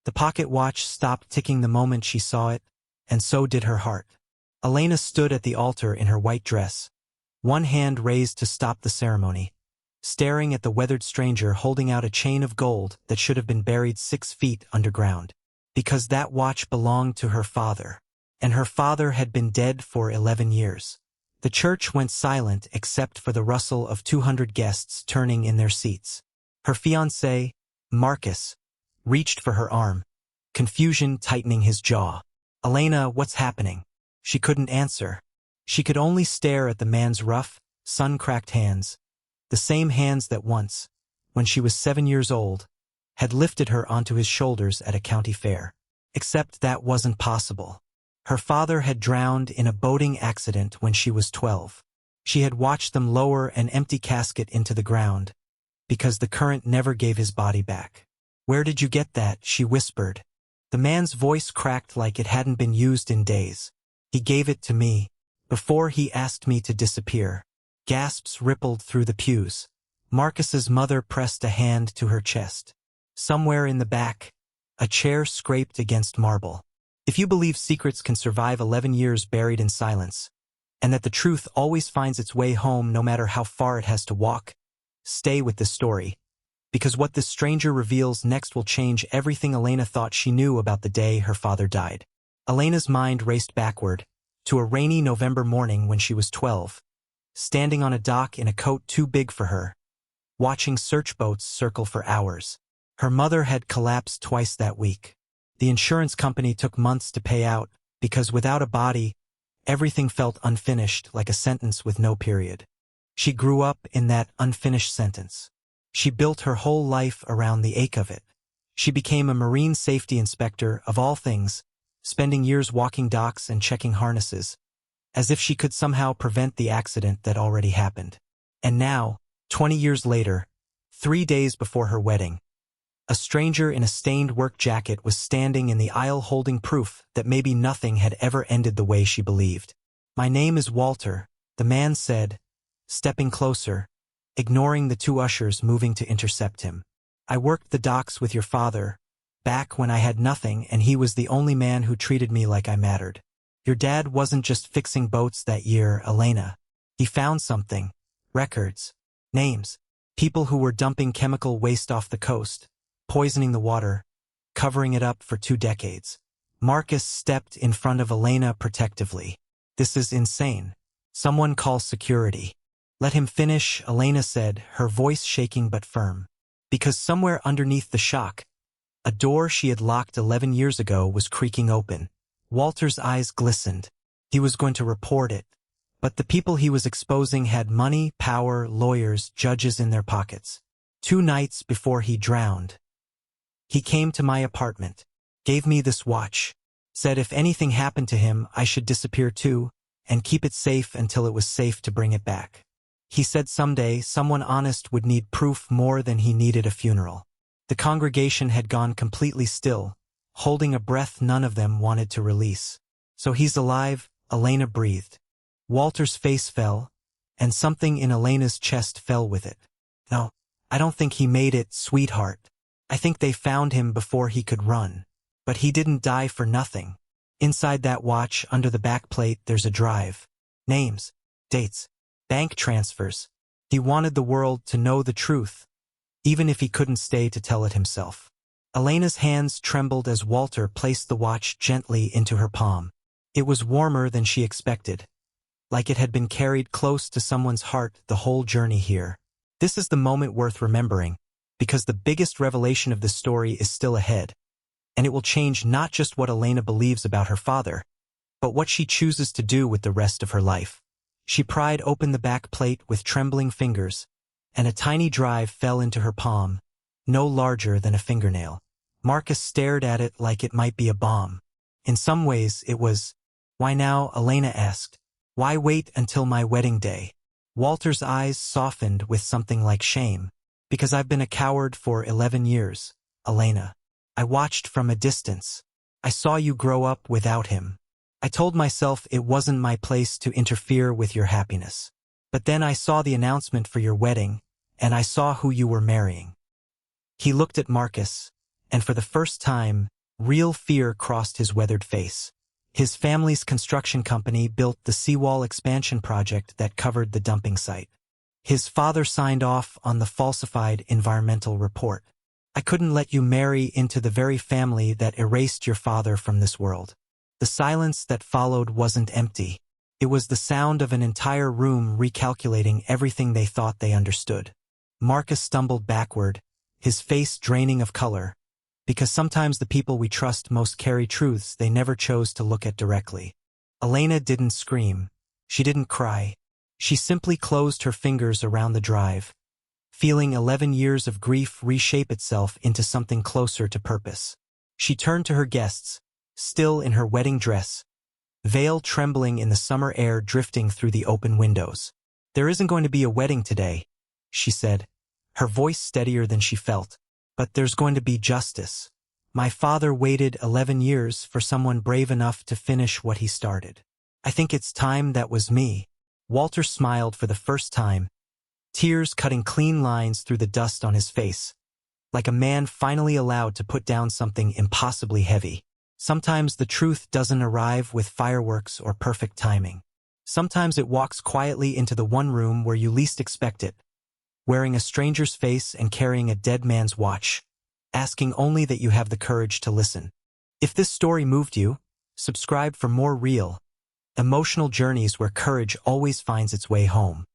The pocket watch stopped ticking the moment she saw it, and so did her heart. Elena stood at the altar in her white dress, one hand raised to stop the ceremony, staring at the weathered stranger holding out a chain of gold that should have been buried 6 feet underground. Because that watch belonged to her father, and her father had been dead for 11 years. The church went silent except for the rustle of 200 guests turning in their seats. Her fiancé, Marcus, reached for her arm, confusion tightening his jaw. "Elena, what's happening?" She couldn't answer. She could only stare at the man's rough, sun-cracked hands, the same hands that once, when she was 7 years old, had lifted her onto his shoulders at a county fair. Except that wasn't possible. Her father had drowned in a boating accident when she was 12. She had watched them lower an empty casket into the ground, because the current never gave his body back. "Where did you get that?" she whispered. The man's voice cracked like it hadn't been used in days. "He gave it to me, before he asked me to disappear." Gasps rippled through the pews. Marcus's mother pressed a hand to her chest. Somewhere in the back, a chair scraped against marble. If you believe secrets can survive 11 years buried in silence, and that the truth always finds its way home no matter how far it has to walk, stay with this story, because what this stranger reveals next will change everything Elena thought she knew about the day her father died. Elena's mind raced backward, to a rainy November morning when she was 12, standing on a dock in a coat too big for her, watching search boats circle for hours. Her mother had collapsed twice that week. The insurance company took months to pay out, because without a body, everything felt unfinished, like a sentence with no period. She grew up in that unfinished sentence. She built her whole life around the ache of it. She became a marine safety inspector, of all things, spending years walking docks and checking harnesses, as if she could somehow prevent the accident that already happened. And now, 20 years later, 3 days before her wedding, a stranger in a stained work jacket was standing in the aisle holding proof that maybe nothing had ever ended the way she believed. "My name is Walter," the man said, stepping closer, ignoring the 2 ushers moving to intercept him. "I worked the docks with your father, back when I had nothing and he was the only man who treated me like I mattered. Your dad wasn't just fixing boats that year, Elena. He found something. Records. Names. People who were dumping chemical waste off the coast, poisoning the water, covering it up for 2 decades. Marcus stepped in front of Elena protectively. "This is insane. Someone call security." "Let him finish," Elena said, her voice shaking but firm. Because somewhere underneath the shock, a door she had locked 11 years ago was creaking open. Walter's eyes glistened. He was going to report it. But the people he was exposing had money, power, lawyers, judges in their pockets. 2 nights before he drowned, he came to my apartment, gave me this watch, said if anything happened to him I should disappear too, and keep it safe until it was safe to bring it back. He said someday someone honest would need proof more than he needed a funeral. The congregation had gone completely still, holding a breath none of them wanted to release. "So he's alive," Elena breathed. Walter's face fell, and something in Elena's chest fell with it. "No, I don't think he made it, sweetheart. I think they found him before he could run. But he didn't die for nothing. Inside that watch, under the backplate, there's a drive. Names, dates, bank transfers. He wanted the world to know the truth, even if he couldn't stay to tell it himself." Elena's hands trembled as Walter placed the watch gently into her palm. It was warmer than she expected, like it had been carried close to someone's heart the whole journey here. This is the moment worth remembering, because the biggest revelation of this story is still ahead, and it will change not just what Elena believes about her father, but what she chooses to do with the rest of her life. She pried open the back plate with trembling fingers, and a tiny drive fell into her palm, no larger than a fingernail. Marcus stared at it like it might be a bomb. In some ways it was. "Why now?" Elena asked. "Why wait until my wedding day?" Walter's eyes softened with something like shame. "Because I've been a coward for 11 years, Elena. I watched from a distance. I saw you grow up without him. I told myself it wasn't my place to interfere with your happiness. But then I saw the announcement for your wedding, and I saw who you were marrying." He looked at Marcus, and for the first time, Real fear crossed his weathered face. His family's construction company built the seawall expansion project that covered the dumping site. His father signed off on the falsified environmental report. I couldn't let you marry into the very family that erased your father from this world. The silence that followed wasn't empty. It was the sound of an entire room recalculating everything they thought they understood. Marcus stumbled backward, his face draining of color, because sometimes the people we trust most carry truths they never chose to look at directly. Elena didn't scream. She didn't cry. She simply closed her fingers around the drive, feeling 11 years of grief reshape itself into something closer to purpose. She turned to her guests, still in her wedding dress, veil trembling in the summer air drifting through the open windows. There isn't going to be a wedding today, she said, her voice steadier than she felt. But there's going to be justice. My father waited 11 years for someone brave enough to finish what he started. I think it's time that was me. Walter smiled for the first time, tears cutting clean lines through the dust on his face, like a man finally allowed to put down something impossibly heavy. Sometimes the truth doesn't arrive with fireworks or perfect timing. Sometimes it walks quietly into the one room where you least expect it, wearing a stranger's face and carrying a dead man's watch, asking only that you have the courage to listen. If this story moved you, subscribe for more real, emotional journeys where courage always finds its way home.